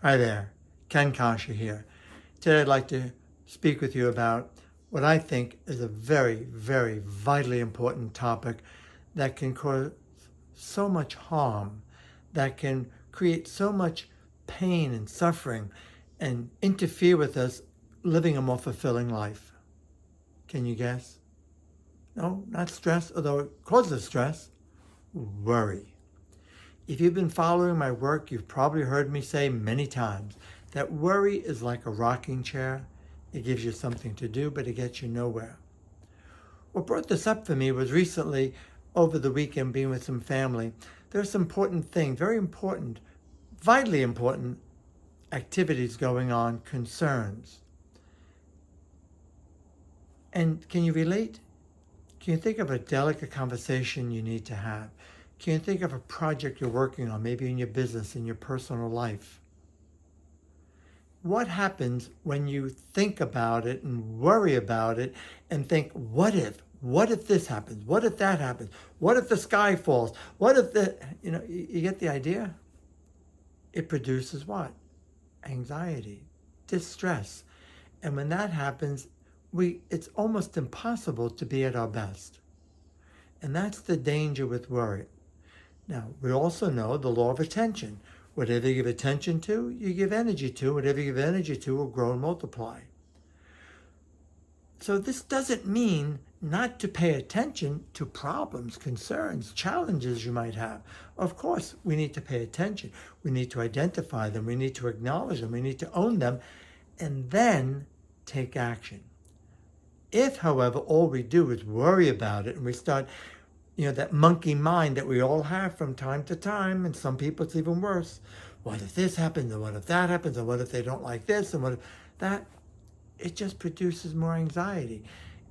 Hi there, Ken Coscia here. Today I'd like to speak with you about what I think is a very, very vitally important topic that can cause so much harm, that can create so much pain and suffering and interfere with us living a more fulfilling life. Can you guess? No, not stress, although it causes stress. Worry. If you've been following my work, you've probably heard me say many times that worry is like a rocking chair. It gives you something to do, but it gets you nowhere. What brought this up for me was recently, over the weekend, being with some family. There's some important things, very important, vitally important activities going on, concerns. And can you relate? Can you think of a delicate conversation you need to have? Can you think of a project you're working on, maybe in your business, in your personal life? What happens when you think about it and worry about it and think, what if? What if this happens? What if that happens? What if the sky falls? What if you get the idea? It produces what? Anxiety, distress. And when that happens, it's almost impossible to be at our best. And that's the danger with worry. Now, we also know the law of attention. Whatever you give attention to, you give energy to. Whatever you give energy to will grow and multiply. So this doesn't mean not to pay attention to problems, concerns, challenges you might have. Of course, we need to pay attention. We need to identify them. We need to acknowledge them. We need to own them, and then take action. If, however, all we do is worry about it and we start that monkey mind that we all have from time to time, and some people it's even worse. What if this happens, and what if that happens, and what if they don't like this, and what if that? It just produces more anxiety.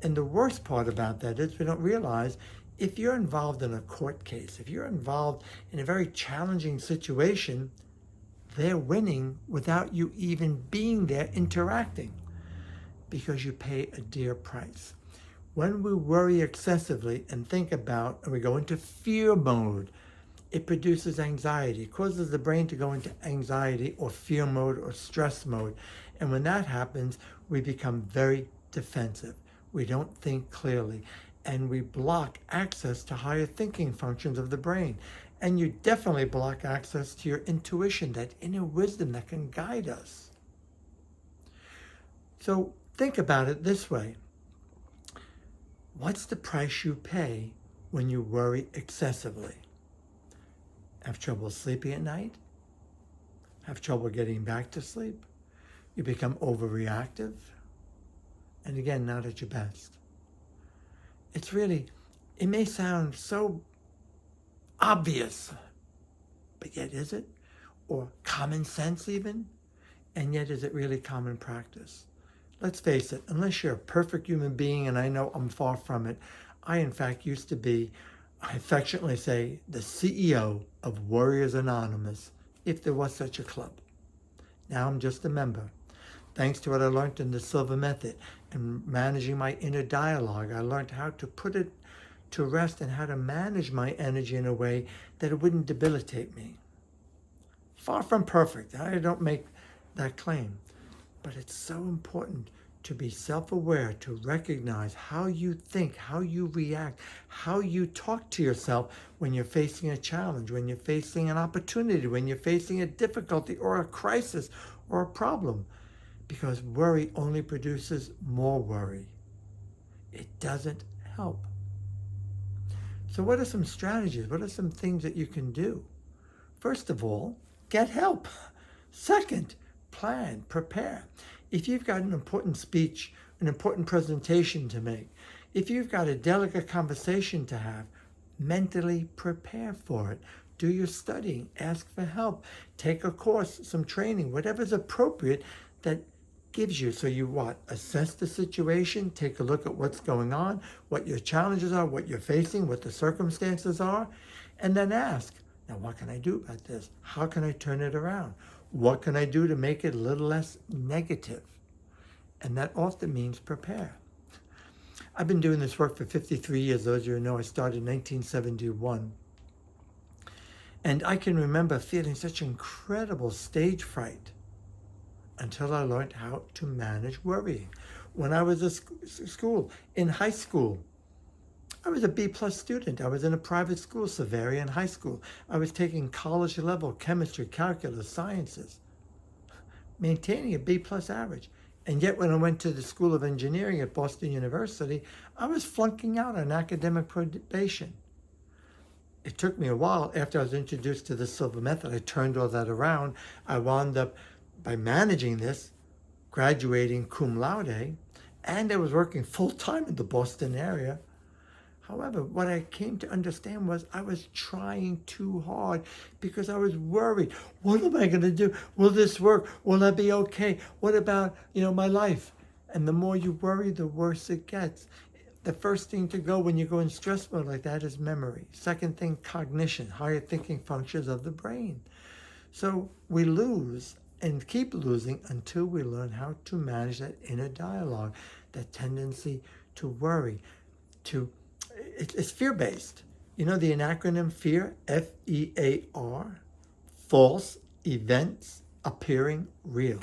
And the worst part about that is we don't realize if you're involved in a court case, if you're involved in a very challenging situation, they're winning without you even being there interacting, because you pay a dear price. When we worry excessively and we go into fear mode, it produces anxiety. It causes the brain to go into anxiety or fear mode or stress mode. And when that happens, we become very defensive. We don't think clearly. And we block access to higher thinking functions of the brain. And you definitely block access to your intuition, that inner wisdom that can guide us. So think about it this way. What's the price you pay when you worry excessively? Have trouble sleeping at night? Have trouble getting back to sleep? You become overreactive? And again, not at your best. It may sound so obvious, but yet is it? Or common sense even? And yet is it really common practice? Let's face it, unless you're a perfect human being, and I know I'm far from it, I in fact used to be, I affectionately say, the CEO of Warriors Anonymous, if there was such a club. Now I'm just a member. Thanks to what I learned in the Silva Method and managing my inner dialogue, I learned how to put it to rest and how to manage my energy in a way that it wouldn't debilitate me. Far from perfect, I don't make that claim. But it's so important to be self-aware, to recognize how you think, how you react, how you talk to yourself when you're facing a challenge, when you're facing an opportunity, when you're facing a difficulty or a crisis or a problem. Because worry only produces more worry. It doesn't help. So what are some strategies? What are some things that you can do? First of all, get help. Second, plan, prepare. If you've got an important speech, an important presentation to make, if you've got a delicate conversation to have, mentally prepare for it. Do your studying, ask for help, take a course, some training, whatever's appropriate that gives you. So you assess the situation, take a look at what's going on, what your challenges are, what you're facing, what the circumstances are, and then ask, now what can I do about this? How can I turn it around? What can I do to make it a little less negative? And that often means prepare. I've been doing this work for 53 years. Those of you who know, I started in 1971. And I can remember feeling such incredible stage fright until I learned how to manage worrying. When I was in high school, I was a B-plus student. I was in a private school, Severian High School. I was taking college level chemistry, calculus, sciences, maintaining a B-plus average. And yet when I went to the School of Engineering at Boston University, I was flunking out on academic probation. It took me a while. After I was introduced to the Silva Method, I turned all that around. I wound up, by managing this, graduating cum laude, and I was working full-time in the Boston area. However, what I came to understand was I was trying too hard because I was worried. What am I going to do? Will this work? Will I be okay? What about, my life? And the more you worry, the worse it gets. The first thing to go when you go in stress mode like that is memory. Second thing, cognition, higher thinking functions of the brain. So we lose and keep losing until we learn how to manage that inner dialogue, that tendency to worry, it's fear-based. You know the acronym FEAR, F-E-A-R, false events appearing real.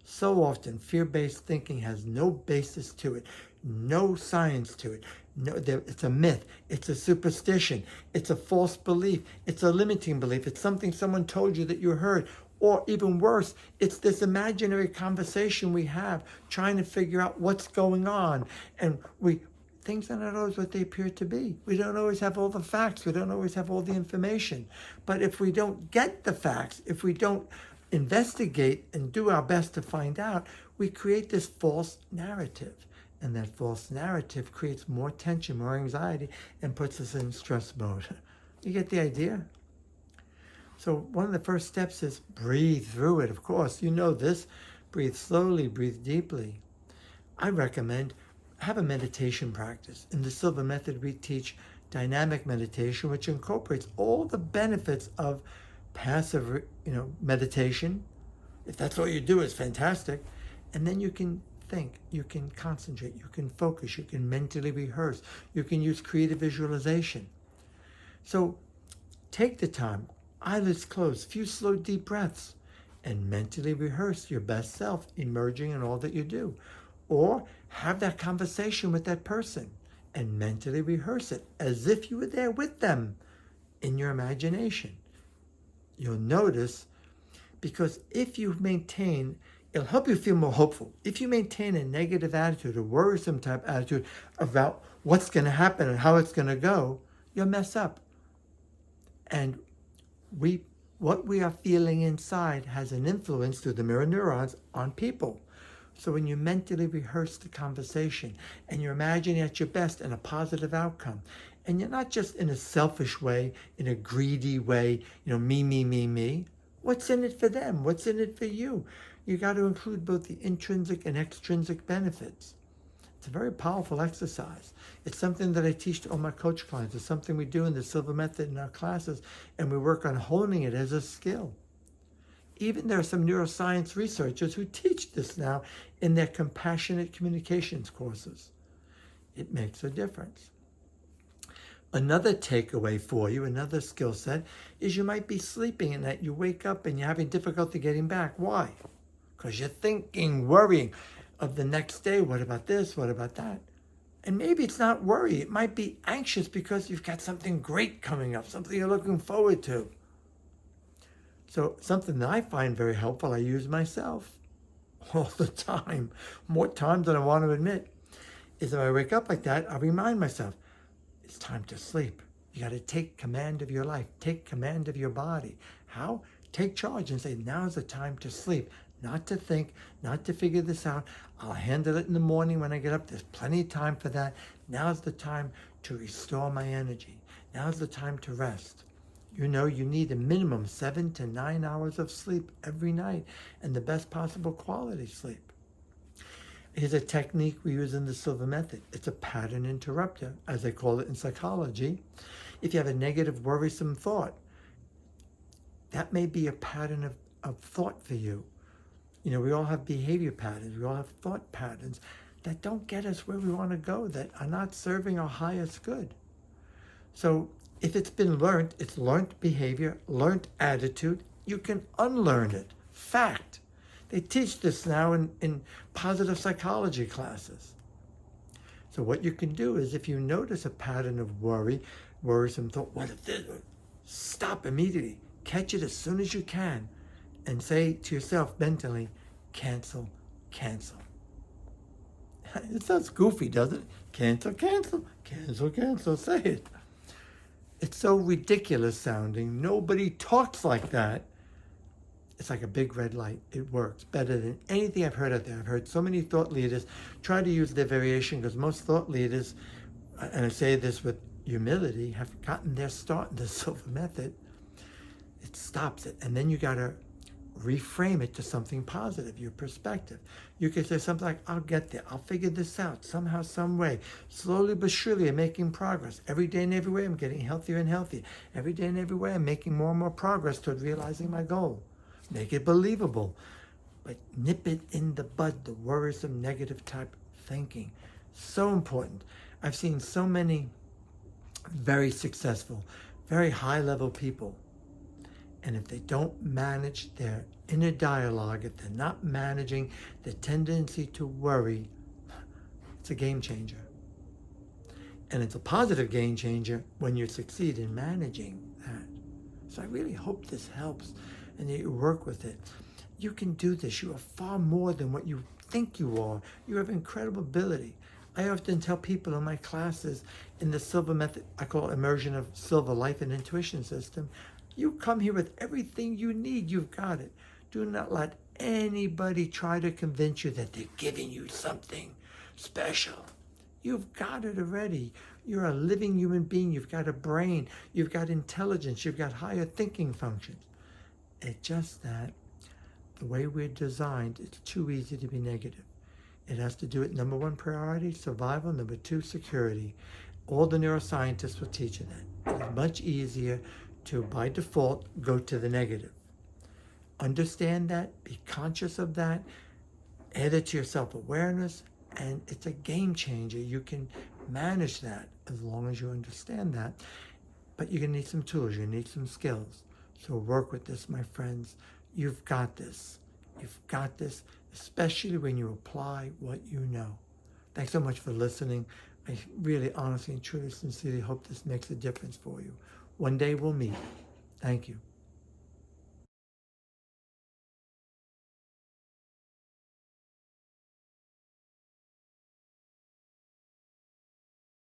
So often, fear-based thinking has no basis to it, no science to it. It's a myth, it's a superstition, it's a false belief, it's a limiting belief, it's something someone told you that you heard, or even worse, it's this imaginary conversation we have trying to figure out what's going on, and things are not always what they appear to be. We don't always have all the facts. We don't always have all the information. But if we don't get the facts, if we don't investigate and do our best to find out, we create this false narrative. And that false narrative creates more tension, more anxiety, and puts us in stress mode. You get the idea? So one of the first steps is breathe through it. Of course, you know this. Breathe slowly, breathe deeply. I recommend have a meditation practice. In the Silva Method, we teach dynamic meditation, which incorporates all the benefits of passive, meditation. If that's all you do, it's fantastic. And then you can think, you can concentrate, you can focus, you can mentally rehearse, you can use creative visualization. So take the time, eyelids closed, few slow deep breaths, and mentally rehearse your best self emerging in all that you do. Or have that conversation with that person and mentally rehearse it as if you were there with them in your imagination. You'll notice, because if you maintain, it'll help you feel more hopeful. If you maintain a negative attitude, a worrisome type attitude about what's going to happen and how it's going to go, you'll mess up. And what we are feeling inside has an influence through the mirror neurons on people. So when you mentally rehearse the conversation and you're imagining at your best and a positive outcome, and you're not just in a selfish way, in a greedy way, me, what's in it for them? What's in it for you? You got to include both the intrinsic and extrinsic benefits. It's a very powerful exercise. It's something that I teach to all my coach clients. It's something we do in the Silva Method in our classes, and we work on honing it as a skill. Even there are some neuroscience researchers who teach this now in their compassionate communications courses. It makes a difference. Another takeaway for you, another skill set, is you might be sleeping at night. You wake up and you're having difficulty getting back. Why? Because you're thinking, worrying of the next day. What about this? What about that? And maybe it's not worry. It might be anxious because you've got something great coming up, something you're looking forward to. So something that I find very helpful, I use myself all the time, more times than I want to admit, is if I wake up like that, I remind myself, it's time to sleep. You got to take command of your life, take command of your body. How? Take charge and say, now's the time to sleep, not to think, not to figure this out. I'll handle it in the morning when I get up. There's plenty of time for that. Now's the time to restore my energy. Now's the time to rest. You need a minimum 7 to 9 hours of sleep every night, and the best possible quality sleep. Here's a technique we use in the Silva Method. It's a pattern interrupter, as they call it in psychology. If you have a negative, worrisome thought, that may be a pattern of thought for you. We all have behavior patterns. We all have thought patterns that don't get us where we want to go, that are not serving our highest good. So if it's been learned, it's learned behavior, learned attitude, you can unlearn it. Fact. They teach this now in positive psychology classes. So what you can do is, if you notice a pattern of worry, worrisome thought, what if this? Stop immediately. Catch it as soon as you can and say to yourself mentally, cancel, cancel. It sounds goofy, doesn't it? Cancel, cancel, cancel, cancel. Say it. It's so ridiculous sounding. Nobody talks like that. It's like a big red light. It works better than anything I've heard out there. I've heard so many thought leaders try to use their variation, because most thought leaders, and I say this with humility, have gotten their start in the Silva Method. It stops it. And then you got to reframe it to something positive, your perspective. You can say something like, I'll get there. I'll figure this out somehow, some way. Slowly but surely, I'm making progress. Every day and every way, I'm getting healthier and healthier. Every day and every way, I'm making more and more progress toward realizing my goal. Make it believable. But nip it in the bud, the worrisome, negative type thinking. So important. I've seen so many very successful, very high-level people, and if they don't manage their inner dialogue, if they're not managing the tendency to worry, it's a game changer. And it's a positive game changer when you succeed in managing that. So I really hope this helps and that you work with it. You can do this. You are far more than what you think you are. You have incredible ability. I often tell people in my classes in the Silva Method, I call it Immersion of Silva Life and Intuition System, you come here with everything you need. You've got it. Do not let anybody try to convince you that they're giving you something special. You've got it already. You're a living human being. You've got a brain. You've got intelligence. You've got higher thinking functions. It's just that the way we're designed, it's too easy to be negative. It has to do with number one priority, survival, number two, security. All the neuroscientists will teach you that. It's much easier to, by default, go to the negative. Understand that, be conscious of that, add it to your self-awareness, and it's a game changer. You can manage that as long as you understand that. But you're going to need some tools, you need some skills. So work with this, my friends. You've got this. You've got this, especially when you apply what you know. Thanks so much for listening. I really, honestly, and truly, sincerely hope this makes a difference for you. One day we'll meet. Thank you.